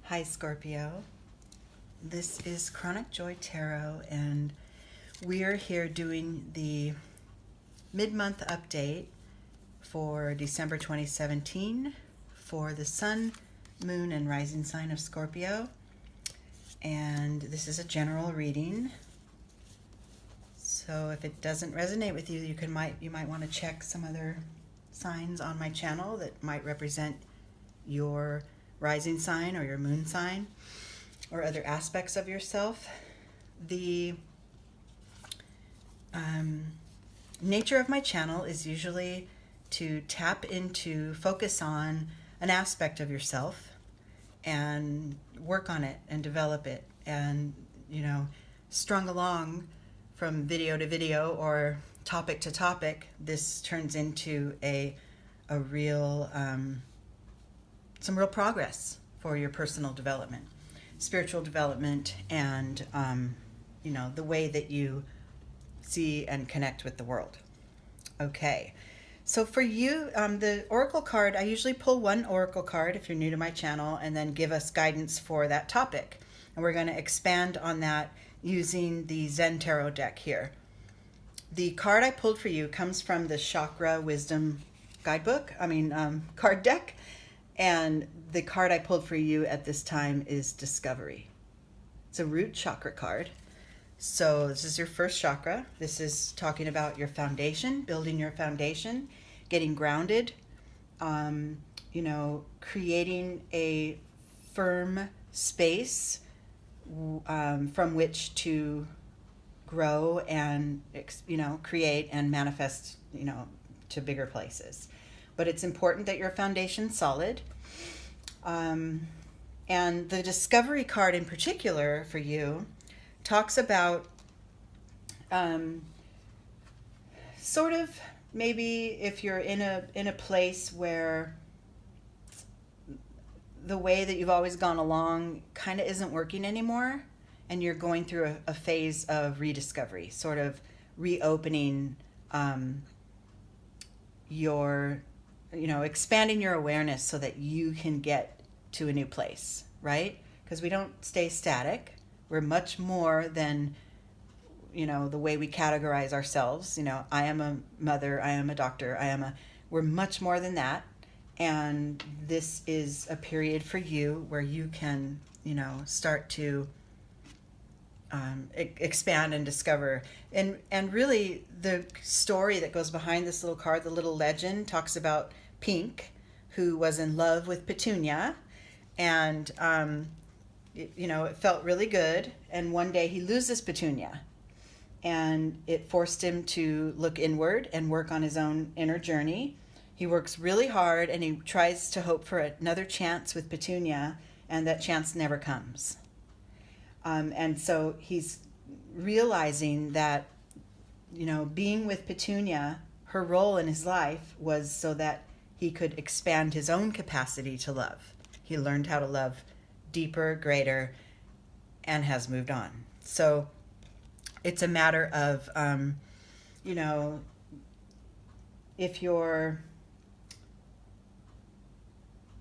Hi Scorpio, this is Chronic Joy Tarot and we are here doing the mid-month update for December 2017 for the Sun, Moon, and Rising sign of Scorpio. And this is a general reading, so if it doesn't resonate with you, you might want to check some other signs on my channel that might represent your rising sign or your moon sign or other aspects of yourself. The nature of my channel is usually to focus on an aspect of yourself and work on it and develop it, and strung along from video to video or topic to topic, this turns into a real some real progress for your personal development, spiritual development, and the way that you see and connect with the world. Okay, so for you, the oracle card, I usually pull one oracle card if you're new to my channel and then give us guidance for that topic, and we're going to expand on that using the Zen Tarot deck here. The card I pulled for you comes from the Chakra Wisdom card deck. And the card I pulled for you at this time is Discovery. It's a root chakra card. So this is your first chakra. This is talking about your foundation, building your foundation, getting grounded, creating a firm space from which to grow and, create and manifest, to bigger places. But it's important that your foundation's solid. And the Discovery card in particular for you talks about sort of maybe if you're in a place where the way that you've always gone along kind of isn't working anymore, and you're going through a phase of rediscovery, sort of reopening your expanding your awareness so that you can get to a new place, right? Because we don't stay static. We're much more than, the way we categorize ourselves. I am a mother, I am a doctor, we're much more than that. And this is a period for you where you can, start to expand and discover. And really the story that goes behind this little card, the little legend, talks about Pink, who was in love with Petunia, and it felt really good, and one day he loses Petunia, and it forced him to look inward and work on his own inner journey. He works really hard and he tries to hope for another chance with Petunia, and that chance never comes. And so he's realizing that, being with Petunia, her role in his life was so that he could expand his own capacity to love. He learned how to love deeper, greater, and has moved on. So it's a matter of, if you're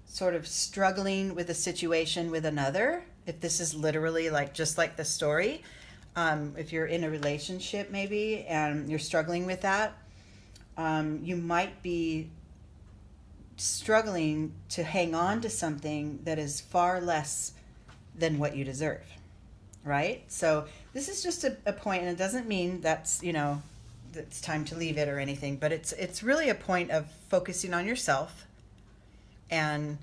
sort of struggling with a situation with another, if this is literally just like the story, if you're in a relationship maybe and you're struggling with that, you might be struggling to hang on to something that is far less than what you deserve, right? So this is just a point, and it doesn't mean that's, that it's time to leave it or anything, but it's really a point of focusing on yourself and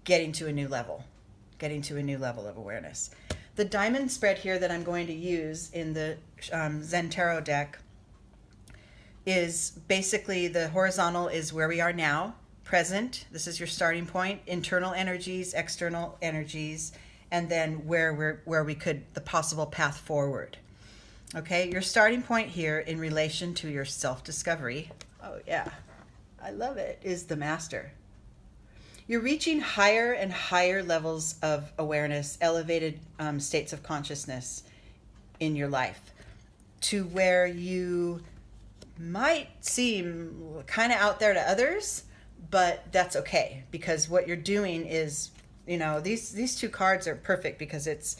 getting to a new level of awareness. The diamond spread here that I'm going to use in the Zen Tarot deck is basically, the horizontal is where we are now, present. This is your starting point, internal energies, external energies, and then where we could, the possible path forward. Okay, your starting point here in relation to your self-discovery, oh yeah, I love it, is the Master. You're reaching higher and higher levels of awareness, elevated states of consciousness in your life, to where you might seem kind of out there to others, but that's okay, because what you're doing is you know, these two cards are perfect because it's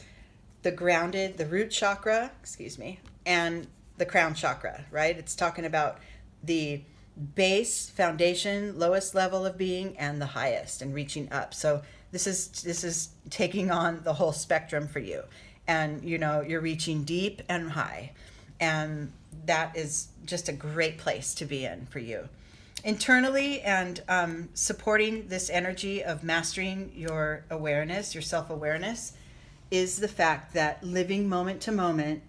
the grounded, the root chakra, excuse me, and the crown chakra, right? It's talking about the base, foundation, lowest level of being, and the highest, and reaching up. So this is taking on the whole spectrum for you. And, you know, you're reaching deep and high. And that is just a great place to be in for you. Internally, and supporting this energy of mastering your awareness, your self-awareness, is the fact that living moment to moment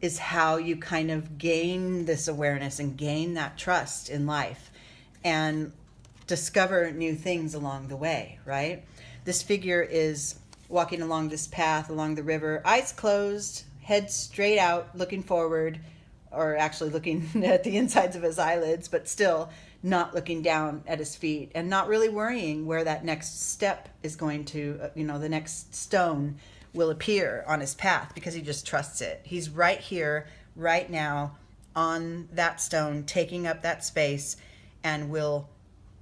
is how you kind of gain this awareness and gain that trust in life and discover new things along the way, right? This figure is walking along this path, along the river, eyes closed, head straight out, looking forward, or actually looking at the insides of his eyelids, but still not looking down at his feet and not really worrying where that next step is going to, the next stone will appear on his path, because he just trusts it. He's right here, right now, on that stone, taking up that space, and will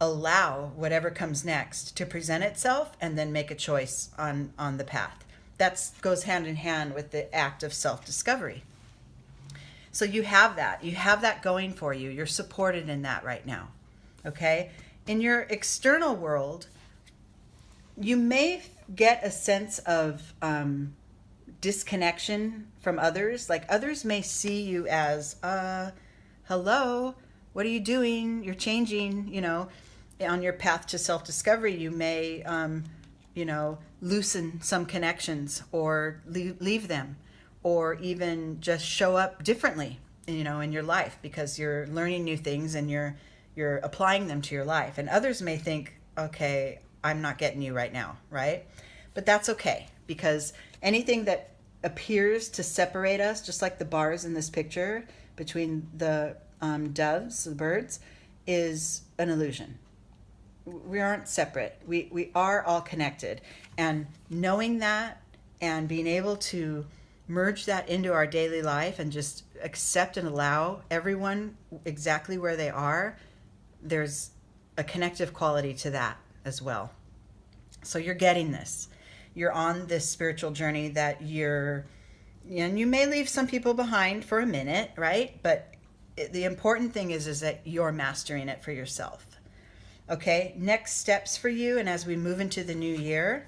allow whatever comes next to present itself and then make a choice on the path. That goes hand in hand with the act of self-discovery. So you have that going for you. You're supported in that right now, okay? In your external world, you may get a sense of disconnection from others. Like, others may see you as, hello, what are you doing? You're changing, on your path to self-discovery. You may, loosen some connections or leave them, or even just show up differently, in your life, because you're learning new things and you're applying them to your life. And others may think, okay, I'm not getting you right now, right? But that's okay, because anything that appears to separate us, just like the bars in this picture between the doves, the birds, is an illusion. We aren't separate. We are all connected. And knowing that and being able to merge that into our daily life and just accept and allow everyone exactly where they are, there's a connective quality to that as well. So you're getting this. You're on this spiritual journey that and you may leave some people behind for a minute, right? But the important thing is that you're mastering it for yourself. Okay, next steps for you, and as we move into the new year,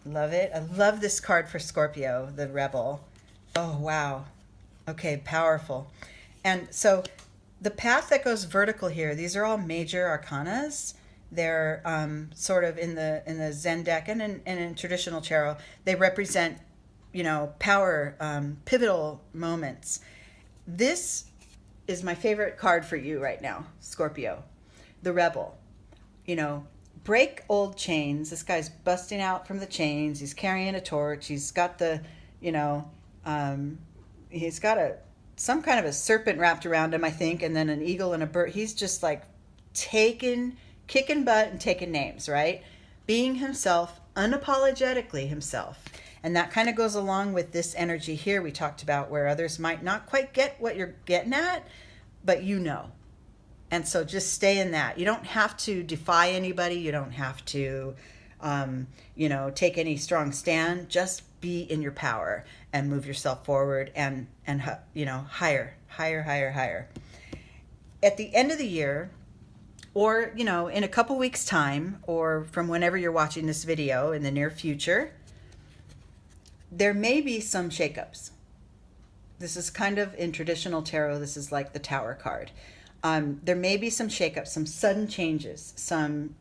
love it. I love this card for Scorpio, the Rebel. Oh, wow. Okay, powerful. And so the path that goes vertical here, these are all major arcanas. They're sort of in the Zen deck and in traditional tarot. They represent, power, pivotal moments. This is my favorite card for you right now, Scorpio, the Rebel. Break old chains. This guy's busting out from the chains. He's carrying a torch. He's got the, he's got some kind of a serpent wrapped around him, I think, and then an eagle and a bird. He's just like kicking butt and taking names, right? Being himself, unapologetically himself. And that kind of goes along with this energy here we talked about, where others might not quite get what you're getting at, but And so just stay in that. You don't have to defy anybody. You don't have to, take any strong stand. Just be in your power and move yourself forward and higher. At the end of the year, or, in a couple weeks' time, or from whenever you're watching this video in the near future, there may be some shakeups. This is kind of in traditional tarot. This is like the Tower card. There may be some shakeups, some sudden changes, some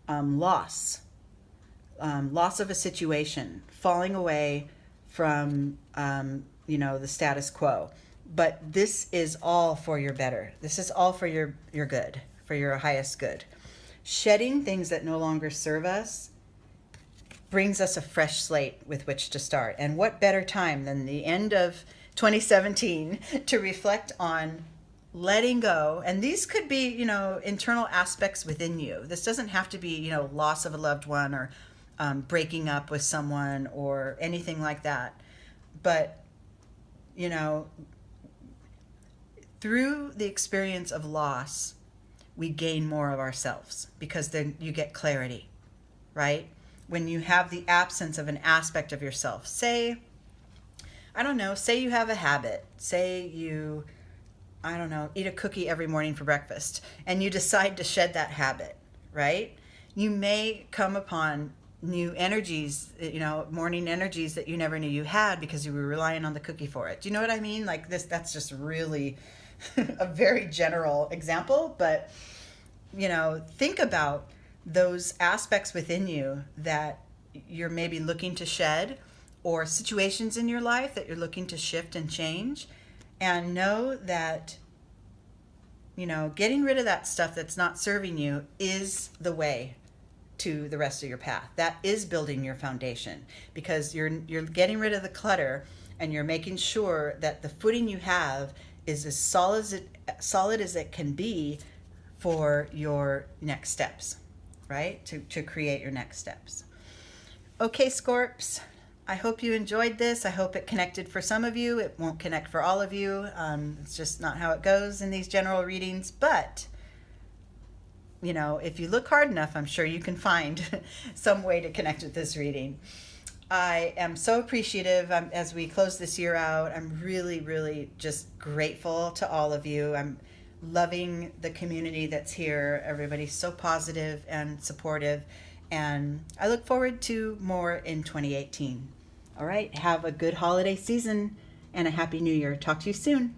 loss of a situation, falling away from, the status quo. But this is all for your better. This is all for your good, for your highest good. Shedding things that no longer serve us brings us a fresh slate with which to start. And what better time than the end of 2017 to reflect on letting go. And these could be, internal aspects within you. This doesn't have to be, loss of a loved one or breaking up with someone or anything like that. But, through the experience of loss, we gain more of ourselves, because then you get clarity. right? When you have the absence of an aspect of yourself. Say, I don't know, say you have a habit. Say you, I don't know, eat a cookie every morning for breakfast, and you decide to shed that habit, right? You may come upon new energies, morning energies that you never knew you had because you were relying on the cookie for it. Do you know what I mean? Like this, that's just really a very general example, but think about those aspects within you that you're maybe looking to shed, or situations in your life that you're looking to shift and change, and know that getting rid of that stuff that's not serving you is the way to the rest of your path. That is building your foundation, because you're getting rid of the clutter, and you're making sure that the footing you have is as solid as it can be for your next steps, right? To create your next steps. Okay, Scorps, I hope you enjoyed this. I hope it connected for some of you. It won't connect for all of you. It's just not how it goes in these general readings. But, if you look hard enough, I'm sure you can find some way to connect with this reading. I am so appreciative as we close this year out. I'm really, really just grateful to all of you. I'm loving the community that's here. Everybody's so positive and supportive. And I look forward to more in 2018. All right, have a good holiday season and a happy new year. Talk to you soon.